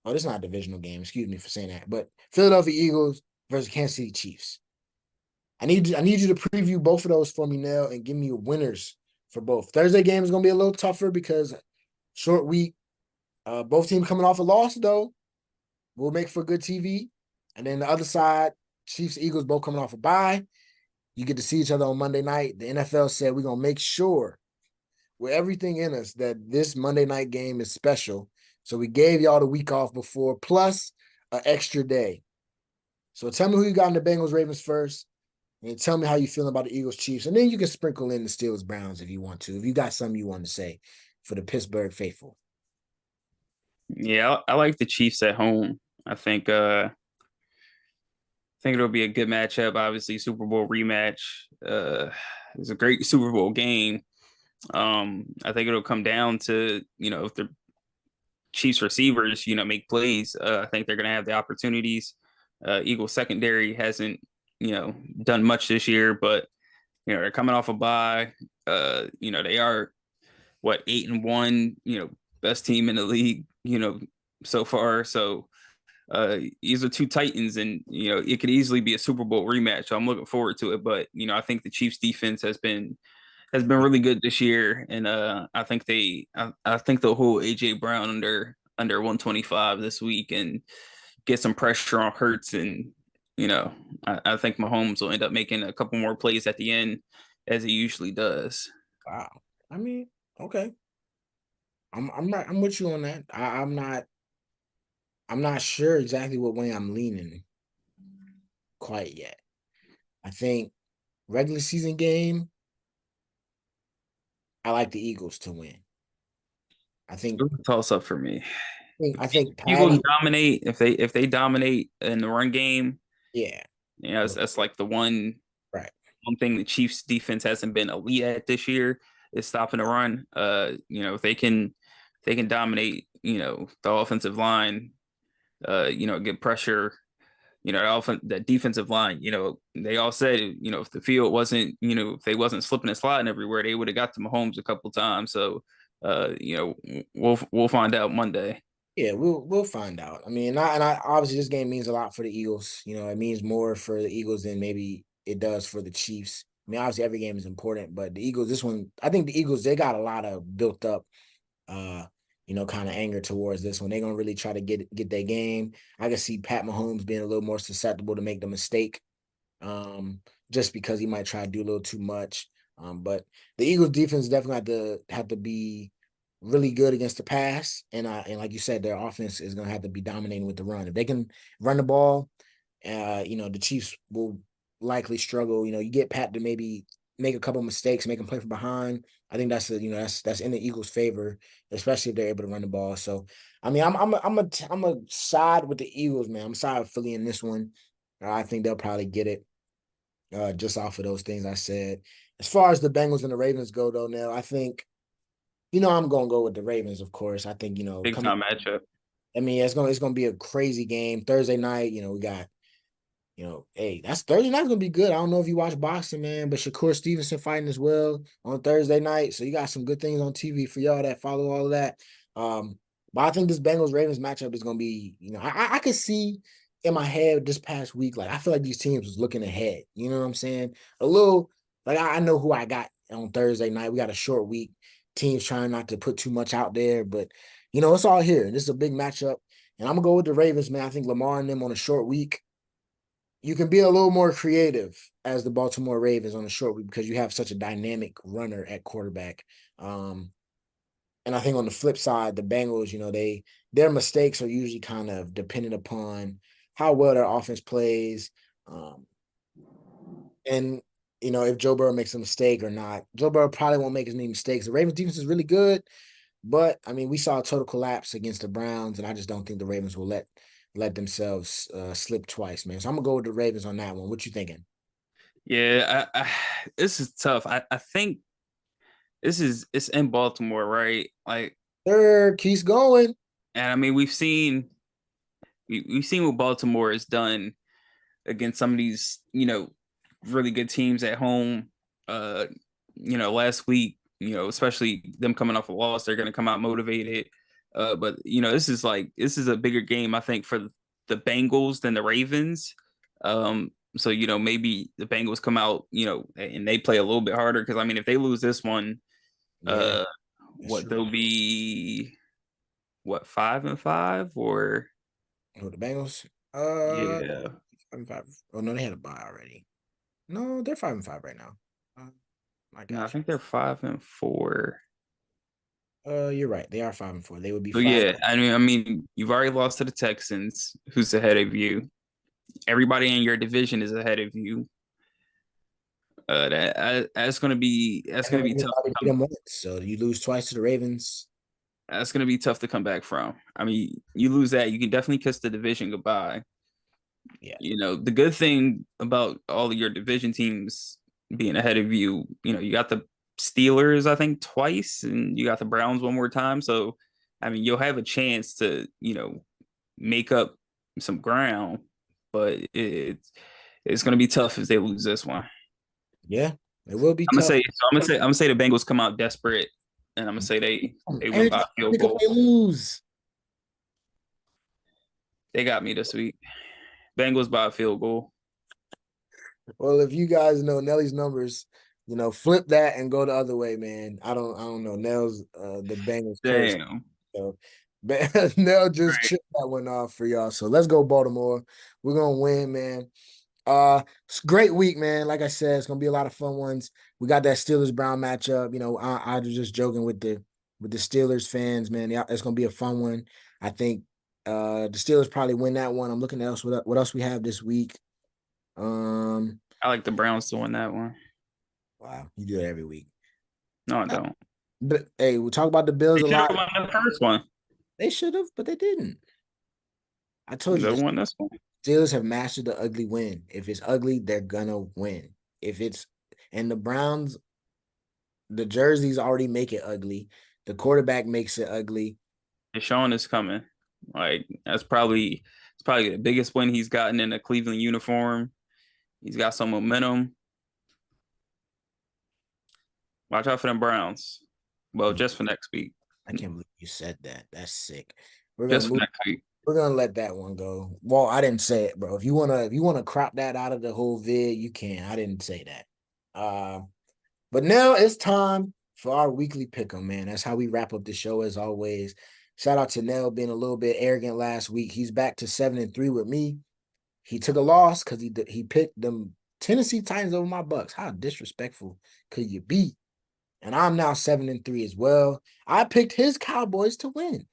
Oh, this is not a divisional game. Excuse me for saying that. But Philadelphia Eagles versus Kansas City Chiefs. I need you to preview both of those for me now and give me winners for both. Thursday game is going to be a little tougher because short week. Both teams coming off a loss, though, will make for good TV. And then the other side, Chiefs, Eagles, both coming off a bye. You get to see each other on Monday night. The NFL said we're going to make sure with everything in us that this Monday night game is special. So we gave y'all the week off before, plus an extra day. So tell me who you got in the Bengals Ravens first, and tell me how you feel about the Eagles Chiefs, and then you can sprinkle in the Steelers Browns if you want to. If you got something you want to say for the Pittsburgh faithful. Yeah, I like the Chiefs at home. I think it'll be a good matchup. Obviously, Super Bowl rematch. It's a great Super Bowl game. I think it'll come down to if the Chiefs receivers make plays. I think they're going to have the opportunities. Eagles secondary hasn't done much this year, but they're coming off a bye. They are what 8-1. Best team in the league. So far. So these are two Titans, and it could easily be a Super Bowl rematch. So I'm looking forward to it. But I think the Chiefs defense has been really good this year, and I think they'll hold AJ Brown under 125 this week and get some pressure on Hurts, and I think Mahomes will end up making a couple more plays at the end as he usually does. Wow. I mean, okay. I'm with you on that. I'm not sure exactly what way I'm leaning quite yet. I think regular season game, I like the Eagles to win. I think Toss up for me. I think Eagles Patty, dominate if they dominate in the run game. yeah, That's like the right. one thing the Chiefs defense hasn't been elite at this year is stopping the run. If they can dominate the offensive line, get pressure. That defensive line, they all said, if the field wasn't, if they wasn't slipping and sliding everywhere, they would have got to Mahomes a couple times. So, we'll find out Monday. Yeah, we'll find out. I mean, and I obviously this game means a lot for the Eagles. It means more for the Eagles than maybe it does for the Chiefs. I mean, obviously every game is important, but the Eagles, this one, I think the Eagles, they got a lot of built up uh, kind of anger towards this one. They're gonna really try to get their game. I can see Pat Mahomes being a little more susceptible to make the mistake, just because he might try to do a little too much. But the Eagles defense definitely have to be really good against the pass, and like you said, their offense is gonna have to be dominating with the run. If they can run the ball, the Chiefs will likely struggle. You get Pat to maybe make a couple mistakes, make them play from behind. I think that's in the Eagles' favor, especially if they're able to run the ball. So, I mean, I'm a side with the Eagles, man. I'm side with Philly in this one. I think they'll probably get it, just off of those things I said. As far as the Bengals and the Ravens go, though, now I think I'm gonna go with the Ravens, of course. I think Big coming. time matchup. I mean, it's gonna be a crazy game Thursday night. We got hey, that's Thursday night's gonna be good. I don't know if you watch boxing, man, but Shakur Stevenson fighting as well on Thursday night. So you got some good things on TV for y'all that follow all of that. But I think this Bengals Ravens matchup is gonna be, I could see in my head this past week, like I feel like these teams was looking ahead. You know what I'm saying? A little like I know who I got on Thursday night. We got a short week. Teams trying not to put too much out there, but it's all here. This is a big matchup. And I'm gonna go with the Ravens, man. I think Lamar and them on a short week, you can be a little more creative as the Baltimore Ravens on a short week because you have such a dynamic runner at quarterback. And I think on the flip side, the Bengals, their mistakes are usually kind of dependent upon how well their offense plays. And if Joe Burrow makes a mistake or not. Joe Burrow probably won't make as many mistakes. The Ravens defense is really good, but I mean, we saw a total collapse against the Browns, and I just don't think the Ravens will let themselves slip twice, man. So I'm gonna go with the Ravens on that one. What you thinking? Yeah, this is tough. I think it's in Baltimore, right? Like, Third, keeps going. and I mean, we've seen what Baltimore has done against some of these, really good teams at home. Uh, last week, especially them coming off a loss, they're going to come out motivated. But this is a bigger game, I think, for the Bengals than the Ravens. So maybe the Bengals come out, and they play a little bit harder because I mean, if they lose this one, Yeah, that's what true. they'll be, what, 5-5 or Oh, the Bengals. yeah. 5-5. Oh no, they had a bye already. No, they're 5-5 right now. Uh, I No, I got you. think they're 5-4. You're right. They are 5-4. They would be So five. yeah, I mean, you've already lost to the Texans, who's ahead of you. Everybody in your division is ahead of you. That's And the gonna be Ravens tough. already beat them once, so you lose twice to the Ravens. That's gonna be tough to come back from. I mean, you lose that, you can definitely kiss the division goodbye. Yeah, The good thing about all of your division teams being ahead of you, you got the Steelers, I think, twice, and you got the Browns one more time. So, I mean, you'll have a chance to, make up some ground, but it's going to be tough if they lose this one. yeah, it will be I'm gonna tough. say, so I'm gonna say the Bengals come out desperate, and I'm gonna say they win Every by time a field pick up, goal. they lose. They got me this week. Bengals by a field goal. Well, if you guys know Nelly's numbers, flip that and go the other way, man. I don't know. Nell's the Bengals curse. Damn. So Nell just Right. chipped that one off for y'all. So let's go, Baltimore. We're gonna win, man. It's a great week, man. Like I said, it's gonna be a lot of fun ones. We got that Steelers Brown matchup. I was just joking with the Steelers fans, man. Yeah, it's gonna be a fun one. I think the Steelers probably win that one. I'm looking at else what else we have this week. Um, I like the Browns to win that one. wow, you do it every week. No, I Uh, don't. But hey, we talk about the Bills They a should lot. have won the first one. They should have, but they didn't. I told you They the won this one. Steelers have mastered the ugly win. If it's ugly, they're gonna win. If it's and the Browns, the jerseys already make it ugly. The quarterback makes it ugly. Deshaun is coming. Like it's probably the biggest win he's gotten in a Cleveland uniform. He's got some momentum. Watch out for them Browns. Well, just for next week. I can't believe you said that. That's sick. We're gonna Just for move. next week. We're gonna let that one go. Well, I didn't say it, bro. If you wanna crop that out of the whole vid, you can. I didn't say that. But now it's time for our weekly pick 'em, man. That's how we wrap up the show as always. Shout out to Nell being a little bit arrogant last week. He's back to 7-3 with me. He took a loss because he picked them Tennessee Titans over my Bucks. How disrespectful could you be? And I'm now 7-3 as well. I picked his Cowboys to win.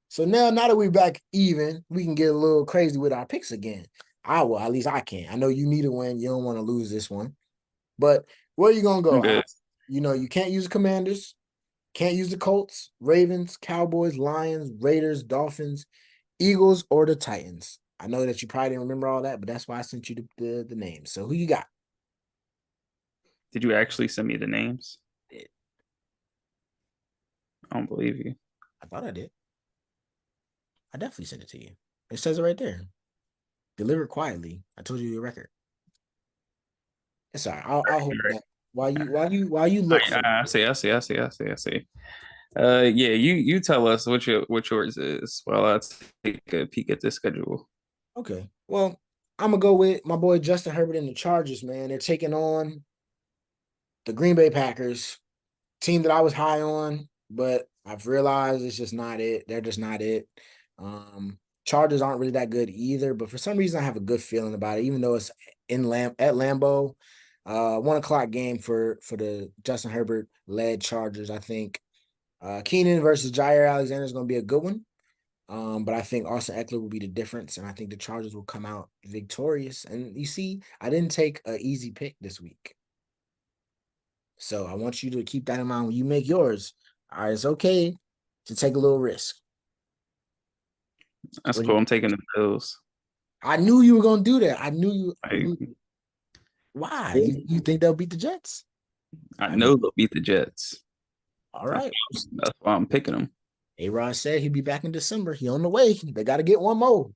So now that we're back even, we can get a little crazy with our picks again. I will, at least I can. I know you need a win. You don't want to lose this one. But where are you gonna I'm go? good. You can't use the Commanders, can't use the Colts, Ravens, Cowboys, Lions, Raiders, Dolphins, Eagles, or the Titans. I know that you probably didn't remember all that, but that's why I sent you the names. So who you got? Did you actually send me the names? I I don't believe you. thought I did. I definitely sent it to you. It says it right there. Deliver quietly. I told you your record. It's all right. I'll hold that. While you look for I see. Yeah, you tell us what yours is while I take a peek at the schedule. Okay. Well, I'm gonna go with my boy Justin Herbert and the Chargers, man. They're taking on the Green Bay Packers, team that I was high on, but I've realized it's just not it. They're just not it. Chargers aren't really that good either, but for some reason I have a good feeling about it, even though it's at Lambeau. 1 o'clock game for the Justin Herbert led Chargers. I think Keenan versus Jair Alexander is going to be a good one. But I think Austin Eckler will be the difference, and I think the Chargers will come out victorious. And you see, I didn't take an easy pick this week. So I want you to keep that in mind when you make yours. All right, it's okay to take a little risk. That's cool. I'm taking the Bills. I knew you were gonna do that. I knew you. Like, Why? You think they'll beat the Jets? I know they'll beat the Jets. All right. That's why I'm picking them. A-Rod said he'd be back in December. He on the way. They got to get one more.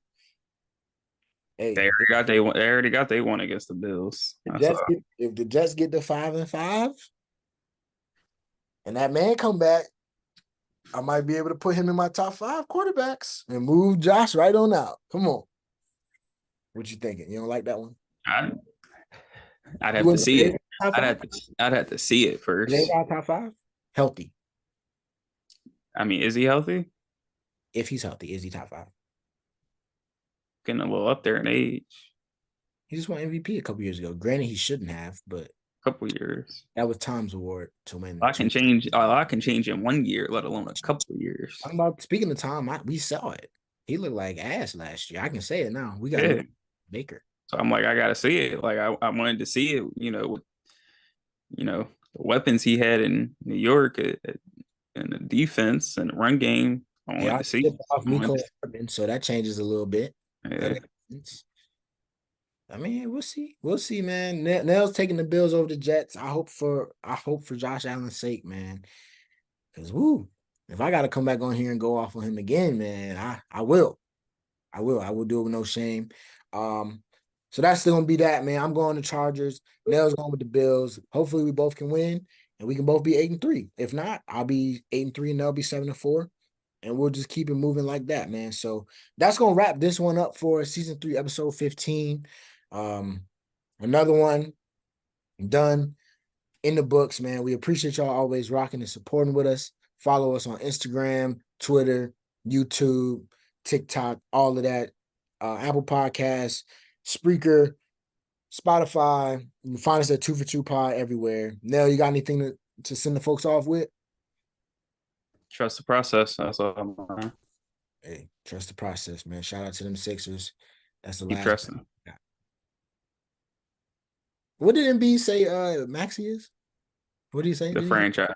Hey, They already got they one against the Bills. if the Jets get to 5-5, and that man come back, I might be able to put him in my top 5 quarterbacks and move Josh right on out. Come on. What you thinking? You don't like that one? I'd have to see it. I'd have to see it first. They got top 5? Healthy. I mean, is he healthy? If he's healthy, is he top 5? Getting a little up there in age. He just won MVP a couple years ago. Granted, he shouldn't have, but a couple years. That was Tom's award to win. I can change in 1 year, let alone a couple of years. I'm about speaking of Tom. We saw it. He looked like ass last year. I can say it now. We got Baker. So I'm like, I gotta see it. Like I wanted to see it. The weapons he had in New York in the defense and the run game. I wanted to see it. Off Nico Harden, so that changes a little bit. Yeah. I mean, we'll see. We'll see, man. Nell's taking the Bills over the Jets. I hope for Josh Allen's sake, man. Because if I gotta come back on here and go off on him again, man, I will. I will do it with no shame. So that's still gonna be that, man. I'm going to Chargers. Nell's going with the Bills. Hopefully we both can win and we can both be 8-3. If not, I'll be 8-3 and they'll be 7-4. And we'll just keep it moving like that, man. So that's gonna wrap this one up for season 3, episode 15. Another one done in the books, man. We appreciate y'all always rocking and supporting with us. Follow us on Instagram, Twitter, YouTube, TikTok, all of that. Apple Podcasts, Spreaker, Spotify. You can find us at 2for2 Pod everywhere. Nell, you got anything to send the folks off with? Trust the process. That's all I'm Hey, trust the process, man. Shout out to them Sixers. That's the Keep last. trusting. What did MB say Maxi is? What did he say? The franchise.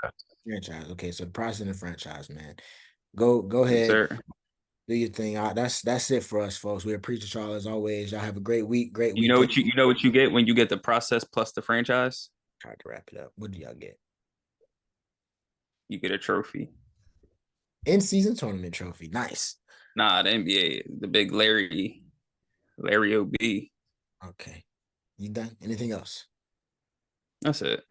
Franchise. Okay, so the process and the franchise, man. Go ahead. Sir. Do your thing. That's it for us, folks. We appreciate y'all as always. Y'all have a great week. Great week. You know what you get when you get the process plus the franchise? Try to wrap it up. What do y'all get? You get a trophy. In-season tournament trophy. Nice. Nah, the NBA, the big Larry OB. Okay. You done? Anything else? That's it.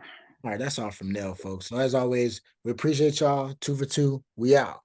All right, that's all from Nell, folks. So as always, we appreciate y'all. 2 for 2. We out.